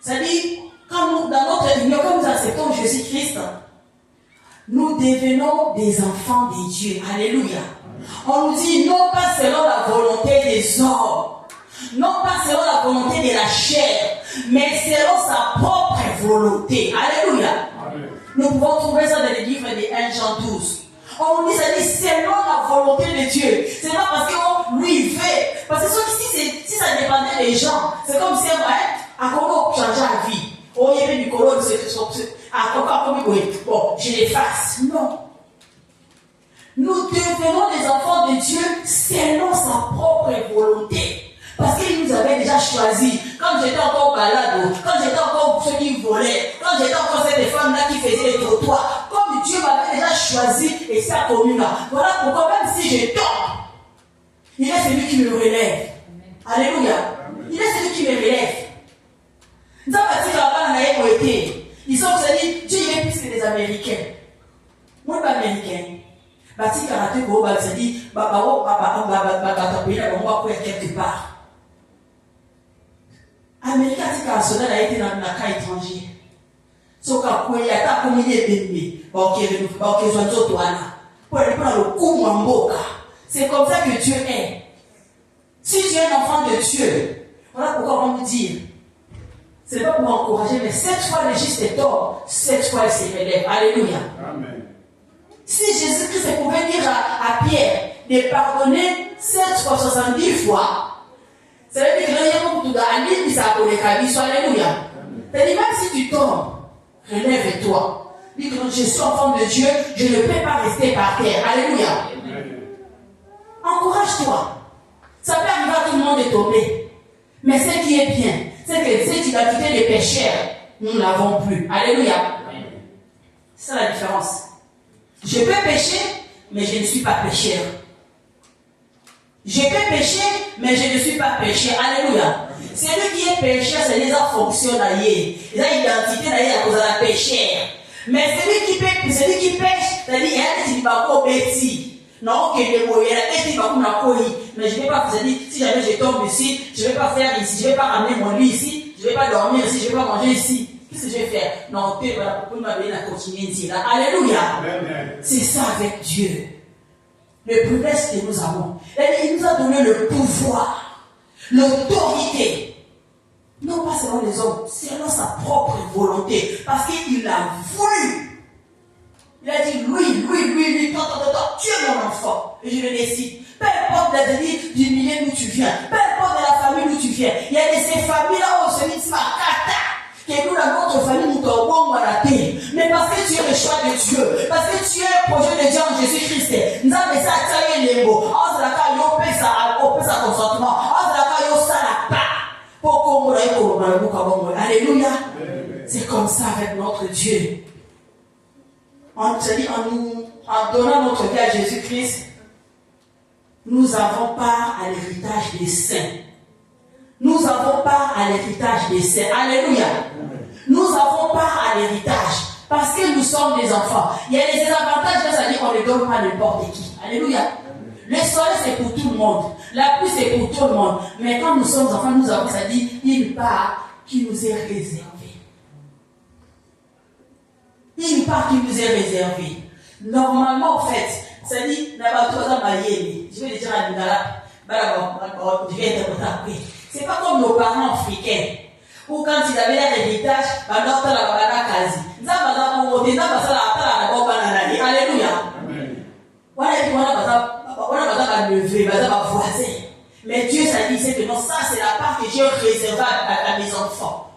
c'est-à-dire, quand nous, dans notre union, quand nous acceptons Jésus-Christ, nous devenons des enfants de Dieu. Alléluia. On nous dit non pas selon la volonté des hommes, non pas selon la volonté de la chair, mais selon sa propre volonté. Alléluia. Amen. Nous pouvons trouver ça dans les livres de 1 Jean 12. On nous dit, ça dit selon la volonté de Dieu. C'est pas parce que lui il fait. Parce que si ça dépendait des gens, c'est comme si à comment changer la vie. Oh, il y avait du colon, bon, je l'efface. Non. Nous devenons des enfants de Dieu selon sa propre volonté. Parce qu'il nous avait déjà choisi. Quand j'étais encore balado, quand j'étais encore ceux qui volaient, quand j'étais encore cette femme-là qui faisait les trottoirs, comme Dieu m'avait déjà choisi et sa commune là. Voilà pourquoi même si je tombe, il est celui qui me relève. Alléluia. Il est celui qui me relève. Nous avons dit là-bas, ils sont, vous avez dit, Dieu il est plus que les Américains. Moi, je suis américain. Bati karaté, vous avez dit, quelque part. Américain, c'est qu'un soldat a été dans un cas étranger. Sauf qu'un il y a un comité d'ennemis. C'est comme ça que Dieu est. Si tu es un enfant de Dieu, voilà pourquoi on nous dit, ce n'est pas pour encourager, mais cette fois le juste tombe, cette fois il se relève. Alléluia. Amen. Si Jésus-Christ pouvait dire à Pierre de pardonner 7 fois 70 fois, ça veut dire que alléluia. C'est-à-dire même si tu tombes, relève-toi. Dis que je suis enfant de Dieu, je ne peux pas rester par terre. Alléluia. Encourage-toi. Ça peut arriver à tout le monde de tomber. Mais ce qui est bien, c'est que cette identité de pécheur, nous ne l'avons plus. Alléluia. C'est la différence. Je peux pécher, mais je ne suis pas pécheur. Je peux pécher, mais je ne suis pas pécheur. Alléluia. Celui qui est pécheur, c'est les fonctions d'ailleurs. Il a identité d'ailleurs à cause de la pécheur. Mais celui qui pêche, c'est-à-dire, il y a des gens qui non, que les moyens, mais je ne vais pas, c'est-à-dire, si jamais je tombe ici, je ne vais pas faire ici, je ne vais pas ramener mon lit ici, je ne vais pas dormir ici, je ne vais pas manger ici. Qu'est-ce que je vais faire? Non, tu vas continuer ici. Alléluia. C'est ça avec Dieu. Le privilège que nous avons. Il nous a donné le pouvoir, l'autorité. Non pas selon les hommes, selon sa propre volonté. Parce qu'il a voulu. Il a dit, lui, tu es mon enfant. Et je le décide. Peu importe du milieu d'où tu viens, peu importe de la famille d'où tu viens. Il y a de ces familles-là où on se dit, que nous, dans notre famille, nous tombons à la terre. Mais parce que tu es le choix de Dieu, parce que tu es le projet de Dieu en Jésus-Christ, nous avons ça à tirer les mots. En ce cas, on peut ça consentement. En ce cas, on ça la part. Pour qu'on ait alléluia. C'est comme ça avec notre Dieu. En donnant notre vie à Jésus-Christ, nous avons part à l'héritage des saints. Nous avons part à l'héritage des saints. Alléluia. Nous avons part à l'héritage. Parce que nous sommes des enfants. Il y a des avantages, c'est-à-dire qu'on ne donne pas n'importe qui. Alléluia. Le soleil, c'est pour tout le monde. La pluie, c'est pour tout le monde. Mais quand nous sommes enfants, nous avons, c'est-à-dire, une part qui nous est réservée. Une part qui nous est réservée. Normalement, en fait, c'est-à-dire, je vais le dire à Lingala, je vais interpréter après. C'est pas comme nos parents africains, où quand ils avaient l'héritage, alléluia. Mais Dieu s'est dit que non, ça c'est la part que Dieu réserve à mes enfants.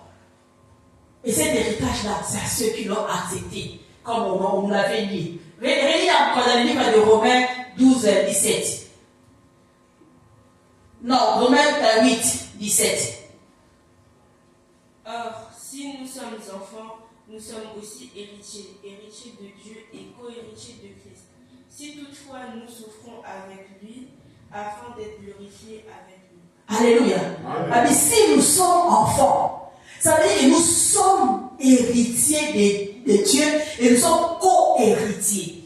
Et cet héritage-là, c'est à ceux qui l'ont accepté, comme on nous l'avait dit. Relis dans le livre de Romains 12, 17. Non, Romains 8, 17. Or, si nous sommes enfants, nous sommes aussi héritiers, héritiers de Dieu et co-héritiers de Christ. Si toutefois nous souffrons avec lui, afin d'être glorifiés avec lui. Alléluia. Mais si nous sommes enfants, ça veut dire que nous sommes héritiers de Dieu et nous sommes co-héritiers.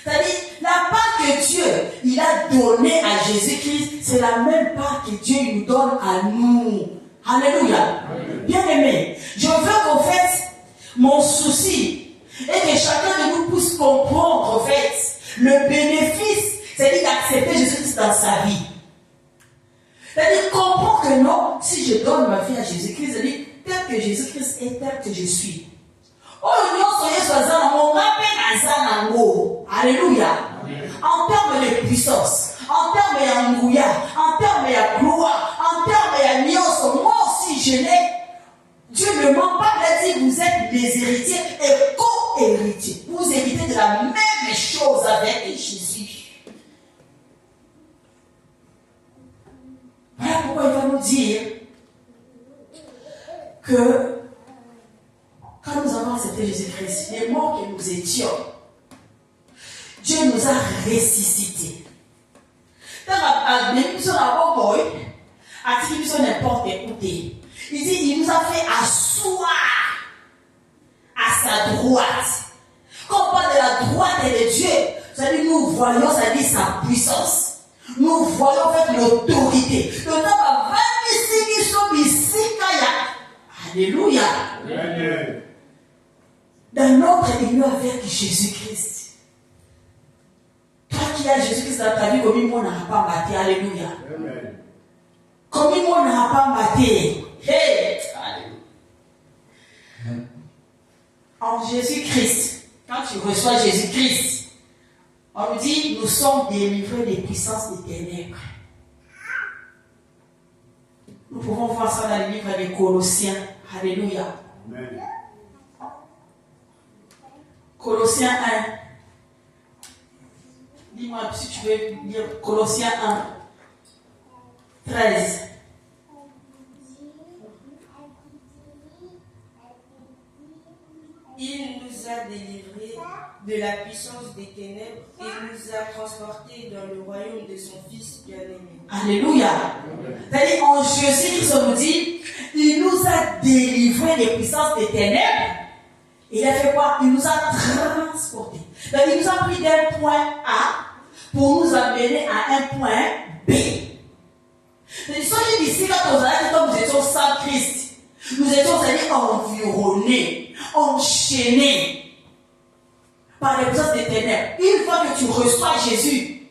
C'est-à-dire, la part que Dieu il a donnée à Jésus-Christ, c'est la même part que Dieu nous donne à nous. Alléluia. Bien aimé, je veux qu'en fait, mon souci est que chacun de nous puisse comprendre en fait le bénéfice, c'est-à-dire d'accepter Jésus-Christ dans sa vie. C'est-à-dire comprendre que non, si je donne ma vie à Jésus-Christ, c'est-à-dire tel que Jésus-Christ est, tel que je suis. Alléluia. En termes de puissance, en termes de ngouya, en termes de gloire, en termes de nuance, moi aussi je l'ai. Dieu ne ment pas, il a dit vous êtes des héritiers et co-héritiers. Vous héritez de la même chose avec Jésus. Voilà pourquoi il va nous dire que quand nous avons accepté Jésus-Christ, les morts que nous étions, Dieu nous a ressuscités. Il dit, il nous a fait asseoir à sa droite. Quand on parle de la droite de Dieu, ça dit nous voyons, ça dit sa puissance. Nous voyons en fait l'autorité. Le temps va ici. Alléluia. Amen. Dans notre union avec Jésus-Christ. Toi qui as Jésus-Christ dans ta vie, comme il n'a pas maté. Alléluia. Amen. Comme il n'a pas maté. Hey. Alléluia. En Jésus-Christ, quand tu reçois Jésus-Christ, on nous dit, nous sommes délivrés des puissances des ténèbres. Nous pouvons voir ça dans le livre des Colossiens. Alléluia. Amen. Colossiens 1. Dis-moi si tu veux lire Colossiens 1. 13. Il nous nous a délivrés de la puissance des ténèbres et nous a transportés dans le royaume de son Fils bien-aimé. Alléluia. C'est-à-dire, en Jésus-Christ, on nous dit, il nous a délivrés des puissances des ténèbres. Et il a fait quoi? Il nous a transportés. Donc, il nous a pris d'un point A pour nous amener à un point B. C'est-à-dire, soyez d'ici, quand nous étions sans Christ, nous étions environnés, enchaînés par les puissances des ténèbres. Une fois que tu reçois Jésus,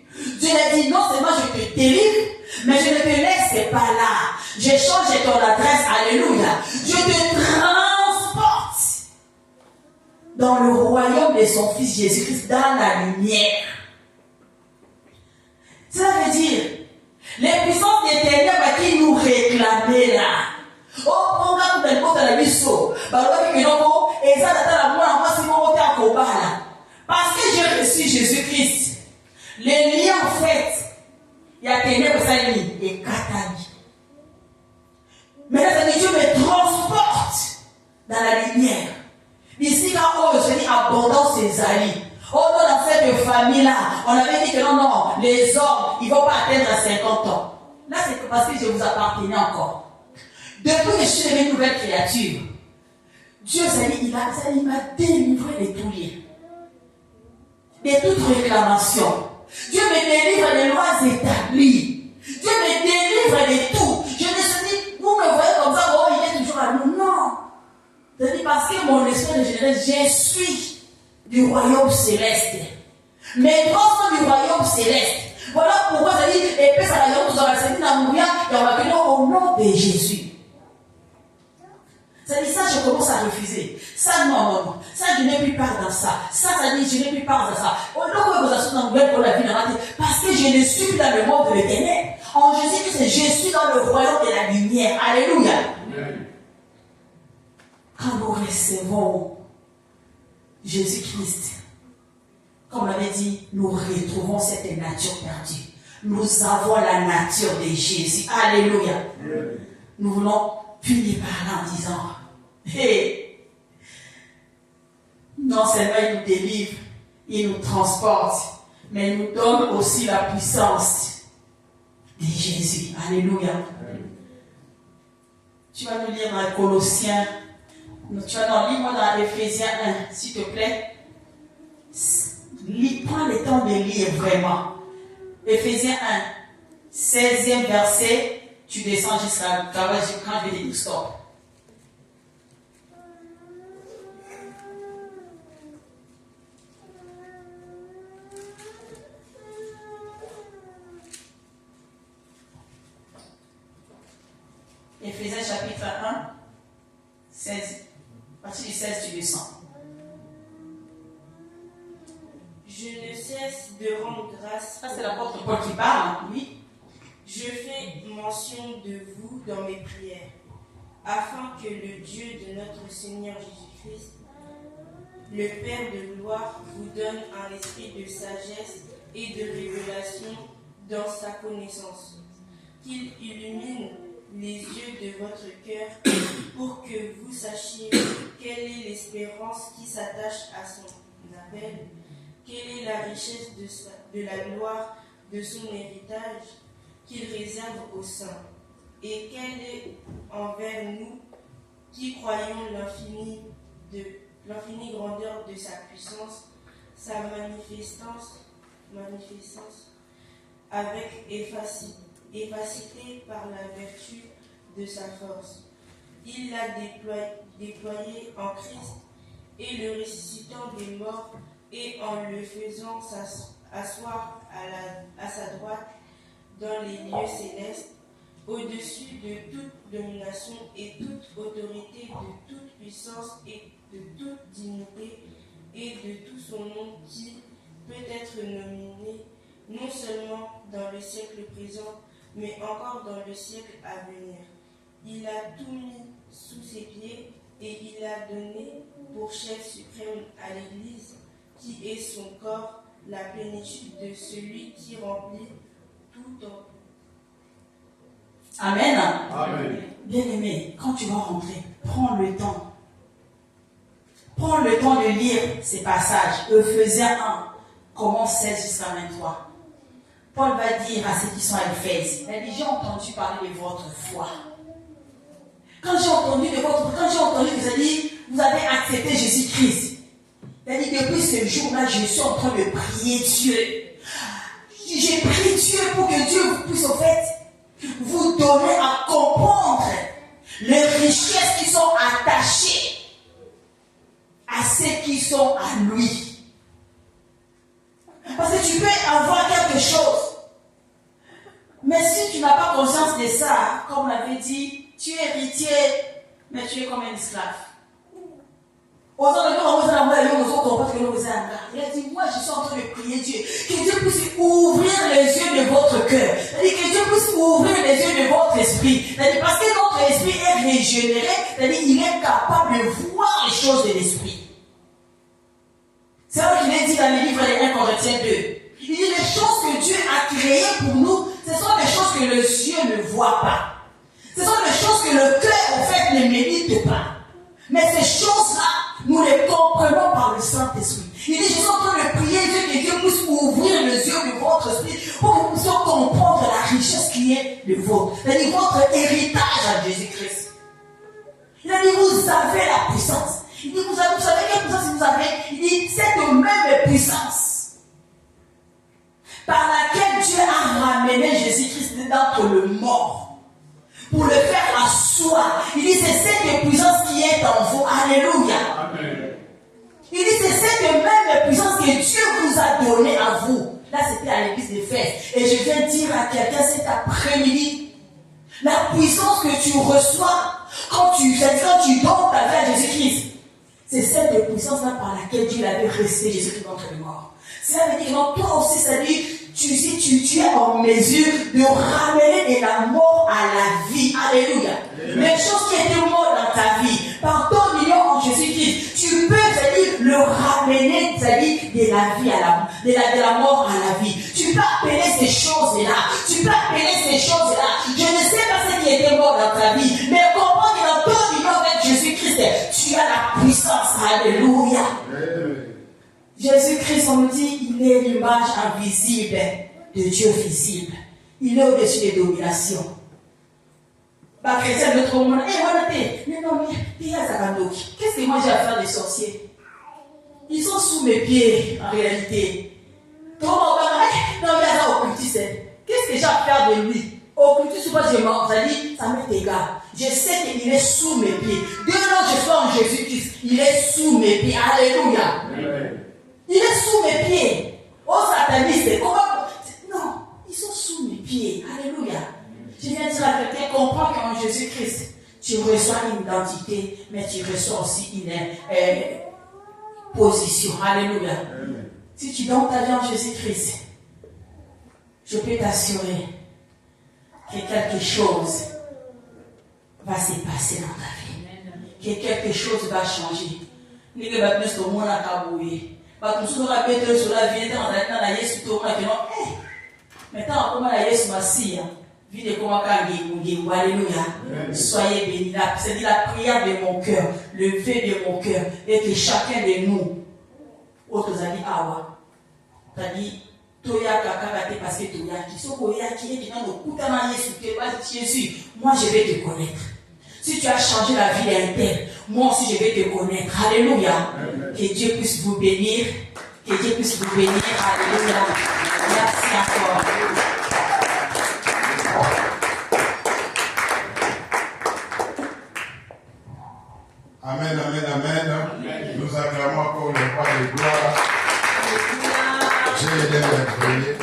Dieu a dit, non seulement je te délivre, mais je ne te laisse pas là. J'ai changé ton adresse, alléluia. Je te transporte dans le royaume de son Fils Jésus-Christ, dans la lumière. Cela veut dire, les puissances des ténèbres qui nous réclamaient là, parce que j'ai reçu Jésus-Christ, les liens en fait, il y a ténèbres et Katani. Maintenant, Dieu me transporte dans la lumière. Ici, quand je dis abondance des alliés. Oh non, dans cette famille-là, on avait dit que non, les hommes, ils ne vont pas atteindre 50 ans. Là, c'est parce que je vous appartenais encore. Depuis que je suis devenue une nouvelle créature, Dieu il m'a délivré de tout lien, de toute réclamation. Dieu me délivre des lois établies. Dieu me délivre de tout. Je me suis dit, vous me voyez comme ça, oh, il est toujours à nous. Non. C'est parce que mon esprit de jeunesse, je suis du royaume céleste. Mes grands sont du royaume céleste. Voilà pourquoi ça dit, et puis ça la dans la Seigneur Namouria, et on va venir au nom de Jésus. Ça dit, ça, je commence à refuser. Ça, non. Ça, je n'ai plus part dans ça. Ça dit, je n'ai plus part dans ça. Parce que je ne suis plus dans le monde de l'éternel. En Jésus-Christ, je suis dans le royaume de la lumière. Alléluia. Amen. Quand nous recevons Jésus-Christ, comme on l'avait dit, nous retrouvons cette nature perdue. Nous avons la nature de Jésus. Alléluia. Amen. Nous voulons punir par là en disant, hey, non seulement il nous délivre, il nous transporte, mais il nous donne aussi la puissance de Jésus. Alléluia. Amen. Tu vas nous lire dans Colossiens, lis-moi dans Éphésiens 1, s'il te plaît. Prends le temps de lire vraiment. Éphésiens 1, 16e verset, tu descends jusqu'à quand je vais dire stop. Éphésiens chapitre 1, 16. À partir du 16, tu descends. Je ne cesse de rendre grâce. Ça, c'est l'apôtre Paul qui parle, oui. Je fais mention de vous dans mes prières, afin que le Dieu de notre Seigneur Jésus-Christ, le Père de gloire, vous donne un esprit de sagesse et de révélation dans sa connaissance, qu'il illumine les yeux de votre cœur pour que vous sachiez quelle est l'espérance qui s'attache à son appel, quelle est la richesse de la gloire de son héritage qu'il réserve aux saints, et quelle est envers nous qui croyons l'infinie grandeur de sa puissance, sa manifestance avec effacité par la vertu de sa force. Il l'a déployé en Christ et le ressuscitant des morts et en le faisant asseoir à sa droite dans les lieux célestes, au-dessus de toute domination et toute autorité, de toute puissance et de toute dignité, et de tout son nom qui peut être nominé non seulement dans le siècle présent, mais encore dans le siècle à venir. Il a tout mis sous ses pieds et il a donné pour chef suprême à l'Église, qui est son corps, la plénitude de celui qui remplit tout en tout. Amen. Amen. Bien-aimé, quand tu vas rentrer, prends le temps. Prends le temps de lire ces passages. Ephésiens 1, commence 16 jusqu'à 23. Paul va dire à ceux qui sont à Éphèse, il a dit, j'ai entendu parler de votre foi. Quand j'ai entendu que vous avez accepté Jésus-Christ, il a dit, depuis ce jour-là, je suis en train de prier Dieu. J'ai prié Dieu pour que Dieu vous puisse, en fait, vous donner à comprendre les richesses qui sont attachées à ceux qui sont à lui. Parce que tu peux avoir quelque chose, mais si tu n'as pas conscience de ça, comme on l'avait dit, tu es héritier, mais tu es comme un esclave. Il a dit, moi je suis en train de prier Dieu, que Dieu puisse ouvrir les yeux de votre cœur, que Dieu puisse ouvrir les yeux de votre esprit, parce que notre esprit est régénéré, il est capable de voir les choses de l'esprit. C'est vrai qu'il est dit dans le livre de 1 Corinthiens 2. Il dit, les choses que Dieu a créées pour nous, ce sont des choses que les yeux ne voient pas. Ce sont des choses que le cœur, en fait, ne médite pas. Mais ces choses-là, nous les comprenons par le Saint-Esprit. Il dit, je suis en train de prier Dieu, que Dieu puisse ouvrir les yeux de votre esprit pour que vous puissiez comprendre la richesse qui est le vôtre. C'est-à-dire votre héritage à Jésus-Christ. Il a dit, vous avez la puissance. Il dit, vous savez quelle puissance vous avez? Il dit, cette même puissance par laquelle Dieu a ramené Jésus-Christ d'entre le mort pour le faire asseoir. Il dit, c'est cette puissance qui est en vous. Alléluia. Amen. Il dit, c'est cette même puissance que Dieu vous a donnée à vous. Là, c'était à l'église d'Éphèse. Et je viens dire à quelqu'un cet après-midi, la puissance que tu reçois quand tu donnes ta vie à Jésus-Christ, c'est cette puissance-là par laquelle Dieu avait resté Jésus-Christ d'entre les morts. Cela veut dire que toi aussi, ça dit, tu es en mesure de ramener de la mort à la vie. Alléluia. Les choses qui étaient mortes dans ta vie, par ton union en Jésus-Christ, tu peux, c'est-à-dire, le ramener, c'est-à-dire, de la vie à de la mort à la vie. Tu peux appeler ces choses-là. Tu peux appeler ces choses-là. Je ne sais pas ce qui était mort dans ta vie, mais comprends que dans ton union avec Jésus-Christ, tu as la puissance. Alléluia. Jésus-Christ, on nous dit, il est l'image invisible de Dieu visible. Il est au-dessus des dominations. Bah, chrétien, notre monde, mais non, qu'est-ce que moi j'ai à faire des sorciers? Ils sont sous mes pieds, en réalité. Non, il y a ça occultiste. Qu'est-ce que j'ai à faire de lui? Occultiste, moi, je m'en dit, ça m'est égal. Je sais qu'il est sous mes pieds. Dès lors je suis en Jésus-Christ, il est sous mes pieds. Alléluia. Amen. Il est sous mes pieds. Oh, sataniste, comment? Non, ils sont sous mes pieds. Alléluia. Je viens dire à quelqu'un, comprends qu'en Jésus-Christ, tu reçois une identité, mais tu reçois aussi une position. Alléluia. Amen. Si tu donnes ta vie en Jésus-Christ, je peux t'assurer que quelque chose va se passer dans ta vie. Que quelque chose va changer. Soyez bénis. C'est dit la prière de mon cœur, le vœu de mon cœur, et que chacun de nous, autres amis, awa, t'as dit, Toya kakakate parce que Toya qui sont Toya qui est dans le Koutana Jésus, moi je vais te connaître. Si tu as changé la vie d'un tel, moi aussi je vais te connaître. Alléluia. Amen. Que Dieu puisse vous bénir. Que Dieu puisse vous bénir. Alléluia. Merci encore. Amen, amen, amen. Amen. Nous acclamons encore le roi de gloire. J'ai aidé à prier.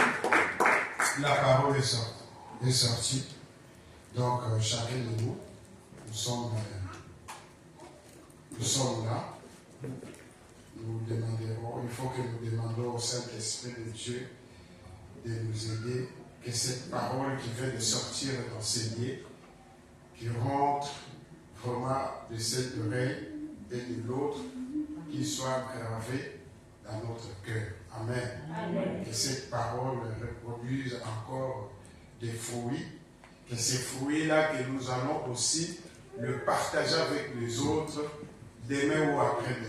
La parole est sortie. Donc, chacun de nous, nous sommes là. Nous demanderons, il faut que nous demandions au Saint-Esprit de Dieu de nous aider, que cette parole qui vient de sortir dans ces lieux, qui rentre vraiment de cette oreille et de l'autre, qui soit gravée dans notre cœur. Amen. Amen. Que cette parole reproduise encore des fruits, que ces fruits-là que nous allons aussi le partager avec les autres demain ou après-demain.